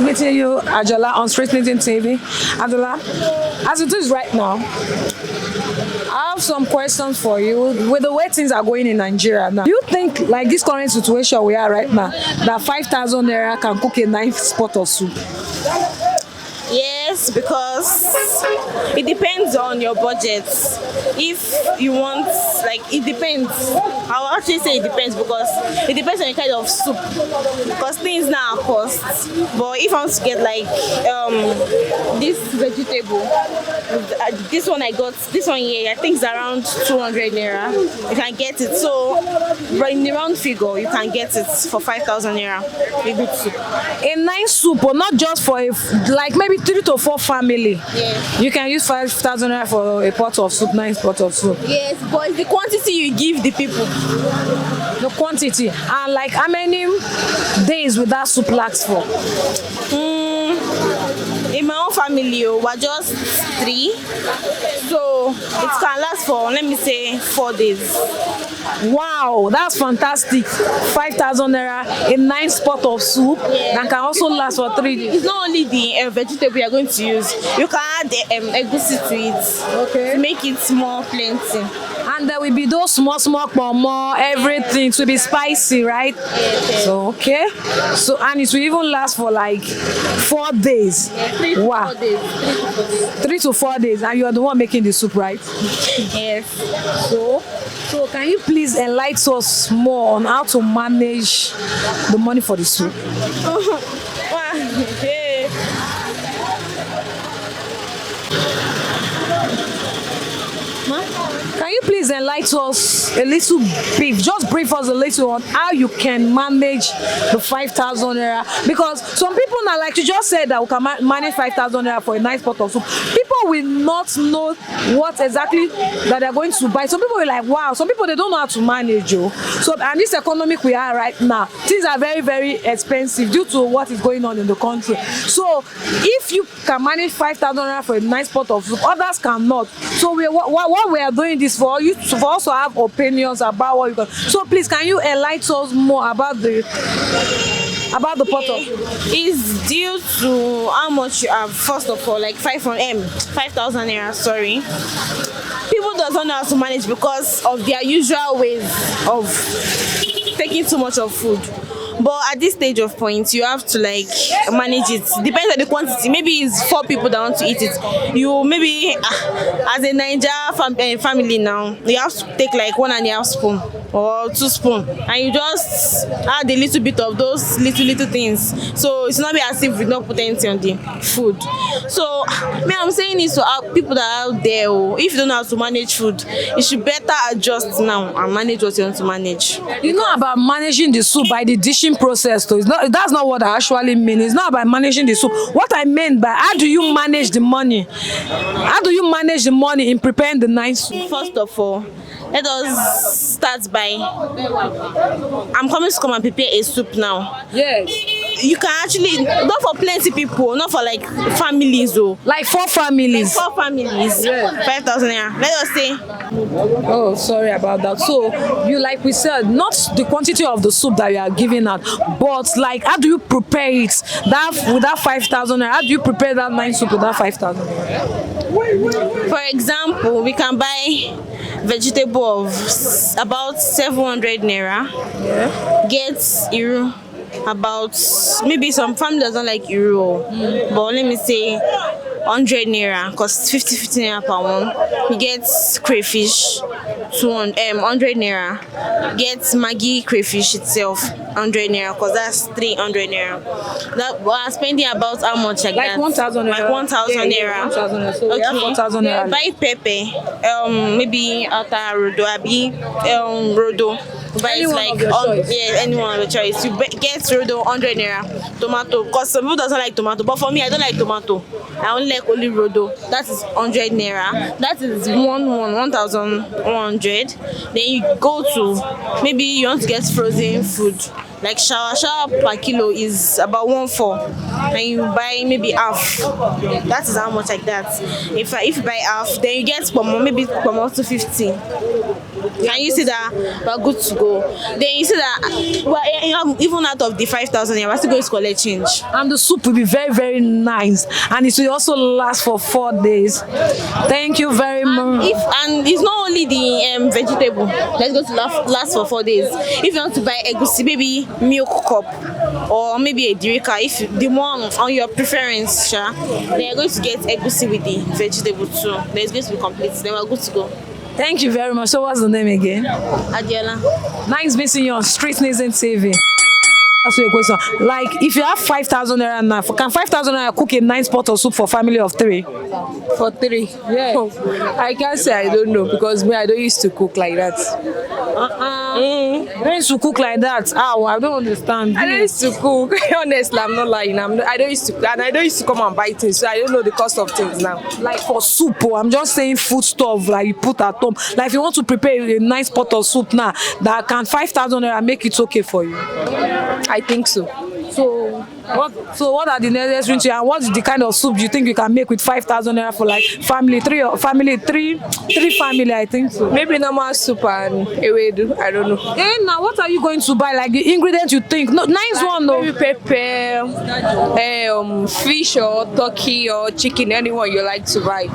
meeting you, Ajola, on Street Meeting TV. Ajola, as it is right now, I have some questions for you. With the way things are going in Nigeria now, do you think, like this current situation we are right now, that 5,000 naira can cook a nice pot of soup? Yes, because it depends on your budget. If you want, like, it depends. I'll actually say it depends because it depends on the kind of soup. Because things now are cost. But if I want to get like this vegetable, this one I got, this one here, I think it's around 200 naira. You can get it. So, but in the round figure, you can get it for 5,000 naira. A good soup. A nice soup, but not just for a, like maybe 3 to 4 family. Yeah. You can use 5,000 naira for a pot of soup, nice pot of soup. Yes, but it's the quantity you give the people. The quantity. And like how many days will that soup last for? In my own family, we're just 3. So it can last for, let me say, 4 days. Wow, that's fantastic. 5,000 naira, a nice pot of soup that can also last for 3 days. It's not only the vegetable you're going to use. You can add the egusi to it. Okay. To make it more plenty. And there will be those small more, everything to be spicy, right? Yes. So okay. So and it will even last for like 4 days. Yeah, 3 to 4 days. 3 to 4 days, and you are the one making the soup, right? Yes. So can you please enlighten us more on how to manage the money for the soup? Can you please enlighten us a little brief, just brief us a little on how you can manage the 5,000 naira? Because some people now, like you just said, that we can manage 5,000 naira for a nice pot of soup. People will not know what exactly that they're going to buy. Some people will like, wow. Some people, they don't know how to manage, yo. So, and this economic we are right now, things are very, very expensive due to what is going on in the country. So, if you can manage 5,000 naira for a nice pot of soup, others cannot. So, what we are doing this for you to also have opinions about what you can. So please, can you enlighten us more about the pot of soup? Is due to how much you have. First of all, like 5,000 naira. Sorry, people don't know how to manage because of their usual ways of taking too much of food. But at this stage of point, you have to like manage it. Depends on the quantity. Maybe it's 4 people that want to eat it. You maybe as a Niger family now, you have to take like 1.5 spoon or 2 spoon, and you just add a little bit of those little things. So it's not be as if we don't put anything on the food. So me, I'm saying is to people that are out there, if you don't know how to manage food, you should better adjust now and manage what you want to manage. You know about managing the soup by the dishing process, though. That's not what I actually mean. It's not about managing the soup. What I meant by how do you manage the money? How do you manage the money in preparing the nice soup? First of all, let us start by I'm coming to come and prepare a soup now. Yes. You can actually, not for plenty people, not for like families though. Like 4 families. 4 families. Yeah. 5,000 naira. Let us say. Oh, sorry about that. So you, like we said, not the quantity of the soup that you are giving out, but like how do you prepare it? That with that 5,000 naira, how do you prepare that nice soup with that 5,000 naira? For example, we can buy vegetable of about 700 naira. Yeah. Get iru about, maybe some family doesn't like iru, but let me say 100 naira, cost 50 naira per one. You get crayfish, 100 naira. Get Maggi crayfish itself, 100 naira, cause that's 300 naira. That we're spending about how much like that? 1,000 naira. Like 1,000 Yeah, naira. 1,000 naira. So we have 1,000 naira. Buy pepper, maybe outer rodo, rodo. Buy Any it one like of your choice. yeah, anyone of your choice. You get rodo 100 naira. Tomato, cause some people doesn't like tomato, but for me I don't like tomato. I only like only rodo. That is 100 naira. That is 1,100. Then you go to, maybe you want to get frozen food. Like shower per kilo is about 1.4, and you buy maybe half. That is how much like that. If you buy half, then you get pomo, maybe pomo 250. Can you see that we're good to go? Then you see that even out of the 5,000, we're still going to collect change. And the soup will be very, very nice, and it will also last for 4 days. Thank you very much. And it's not only the vegetable that's going to last for 4 days. If you want to buy egusi, maybe milk cup or maybe a dirika, if the one on your preference, then you're going to get egusi with the vegetable too. Then it's going to be complete. Then we're good to go. Thank you very much. So what's the name again? Adiola. Nice meeting you on Street News and TV. That's your question. Like, if you have 5,000 naira now, can 5,000 naira cook a nice pot of soup for family of 3? For 3? Yeah. I can't say I don't know because me, I don't used to cook like that. You don't used to cook like that? How? I don't understand. I don't used to cook. Honestly, I'm not lying. I don't used to, and I don't used to come and buy things, so I don't know the cost of things now. Like for soup, I'm just saying food stuff like you put at home. Like if you want to prepare a nice pot of soup now, that can 5,000 naira make it okay for you? I think so. So what are the necessary things, and what's the kind of soup you think you can make with 5,000 naira for like three family? I think so. Maybe normal soup and ewedu. I don't know. And now what are you going to buy? Like the ingredients you think? No, nice one though. Maybe pepper, fish or turkey or chicken, anyone you like to buy.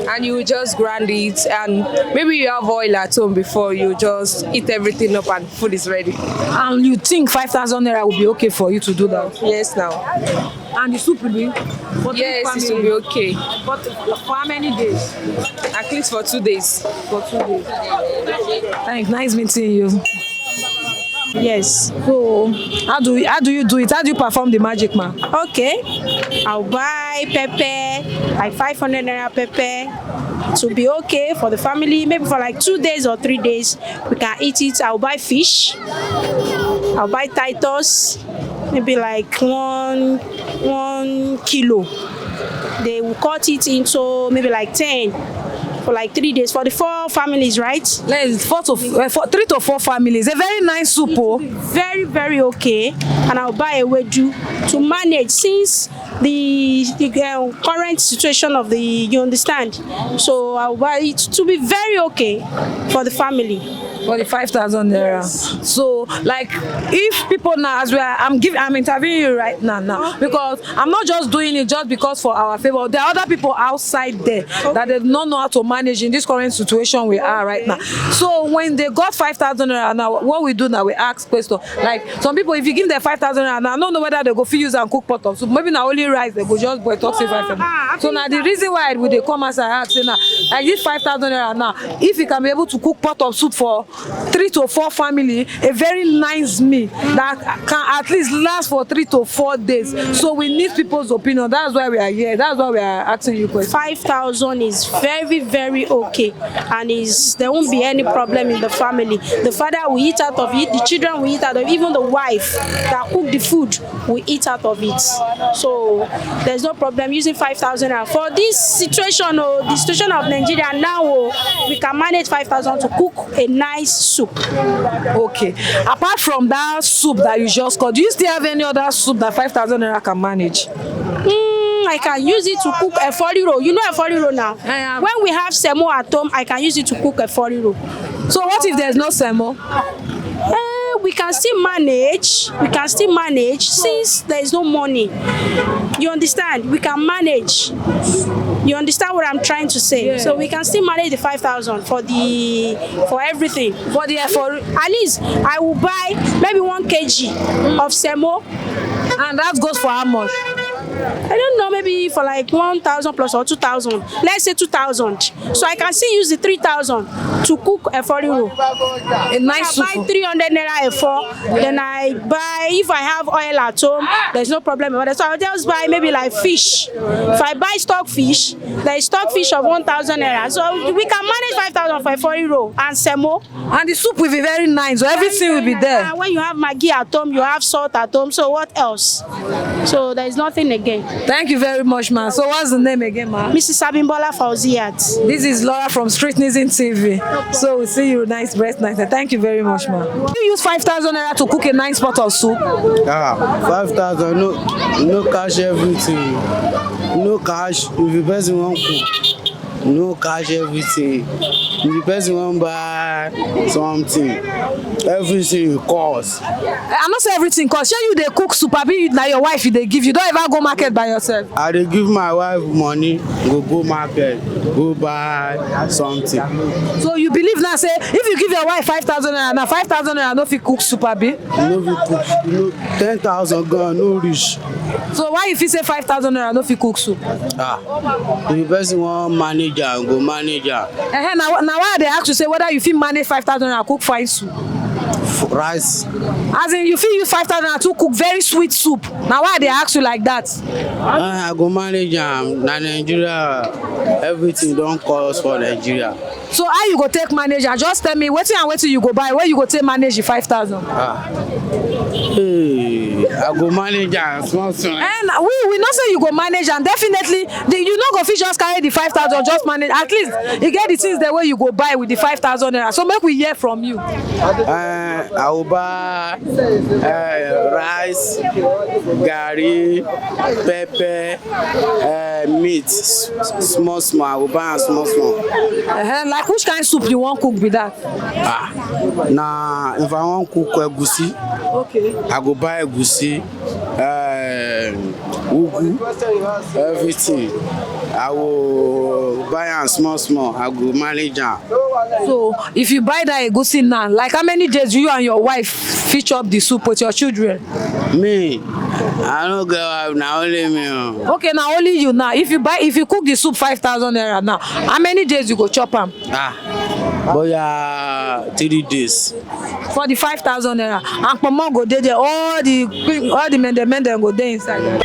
And you just grind it, and maybe you have oil at home before you just eat everything up and food is ready. And you think 5,000 naira will be okay for you to do that? Yes, now. And the soup will be? Yes, it will be okay. But for how many days? At least for 2 days. For 2 days. Thanks. Nice meeting you. Yes. So how do you do it? How do you perform the magic, man? Okay. I'll buy pepper, like 500 naira pepper, to be okay for the family. Maybe for like 2 days or 3 days, we can eat it. I'll buy fish. I'll buy Titus, maybe like one kilo. They will cut it into maybe like 10. For like 3 days for the 4 families, right? Let's 3 to 4 families. A very nice soup. Very, very okay. And I'll buy a wedu to manage since the current situation of you understand. So I'll buy it to be very okay for the family. For the 5,000 naira. So, like, if people now, I'm interviewing you right now, because I'm not just doing it just because for our favor. There are other people outside there that they don't know how to manage in this current situation we are right now. So, when they got 5,000 naira now, what we do now, we ask questions. Like, some people, if you give them 5,000 naira now, I don't know whether they go use and cook pot of soup. Maybe now only rice, they go just boil, talk, say 5,000. So, now the reason why they come as I ask, now, I give 5,000 naira now, if you can be able to cook pot of soup for 3 to 4 family, a very nice meal that can at least last for 3 to 4 days. So we need people's opinion. That's why we are here. That's why we are asking you questions. 5,000 is very, very okay, and there won't be any problem in the family. The father will eat out of it, the children will eat out of it, even the wife that cook the food will eat out of it. So there's no problem using 5,000. For this situation, the situation of Nigeria now, we can manage 5,000 to cook a nice soup. Okay. Apart from that soup that you just got, do you still have any other soup that 5,000 naira can manage? I can use it to cook a foriro. You know a foriro now? When we have semo at home, I can use it to cook a foriro. So what if there's no semo? We can still manage. We can still manage since there is no money. You understand? We can manage. You understand what I'm trying to say? Yeah. So we can still manage the 5,000 for everything. For at least I will buy maybe 1 kg of semo. And that goes for how much? I don't know, maybe for like 1,000 plus or 2,000. Let's say 2,000. So I can still use the 3,000 to cook a foriro. A nice soup. I buy 300 naira a 4. Then I buy, if I have oil at home, there's no problem about that. So I'll just buy maybe like fish. If I buy stock fish, there is stock fish of 1,000 naira. So we can manage 5,000 for a foriro and semo. And the soup will be very nice. So everything will be there. And when you have Maggi at home, you have salt at home. So what else? So there is nothing again. Thank you very much, man. So what's the name again, man? Mrs. Abimbola Fauziat. This is Laura from Street News in TV. So we'll see you nice breast night. Thank you very much, man. You use 5,000 naira to cook a nice pot of soup? 5,000, no cash everything. No cash if the person won't cook. No cash everything. the person wan buy something, everything cost. I no say everything cost. Shey you dey cook soup abi na your wife you dey give? You don ever go market by yourself? I dey give my wife money, go market, go buy something. So you believe now say if you give your wife 5,000 naira, na 5,000 naira no fit cook soup abi? You no fit cook, 10,000 gone no reach. So why you fit say 5,000 naira no fit cook soup? If the person wan manage am, go manage am. Na why I dey ask you say whether you fit manage 5,000 naira cook fine soup? Rice. As in you fit use 5,000 naira to cook very sweet soup. Na why I dey ask you like that? I go manage am. Na Nigeria, everything don cost for Nigeria. So how you go take manage am? Just tell me wetin and wetin you go buy, where you go take manage the 5,000? Hey, I go manage am small small. And we know say you go manage am. Definitely you no go fit just carry the 5,000 just manage. At least you get the things the way you go buy with the 5,000 naira. So make we hear from you. I will buy rice, garri, pepper, meat, small small. I will buy am small small. Like which kind of soup you wan cook be that? Nah, if I wan cook egusi, Okay. I go buy egusi, ugu, everything. I will buy am small small. I go manage am. So if you buy that egusi now, like how many days you and your wife fit chop the soup with your children? Me, I no get wife, na only me. Okay, now only you now. If you cook the soup 5,000 naira now, how many days you go chop am? Boya 3 days. For the 5,000 naira, and pomo go dey there, all the men dem go dey inside there.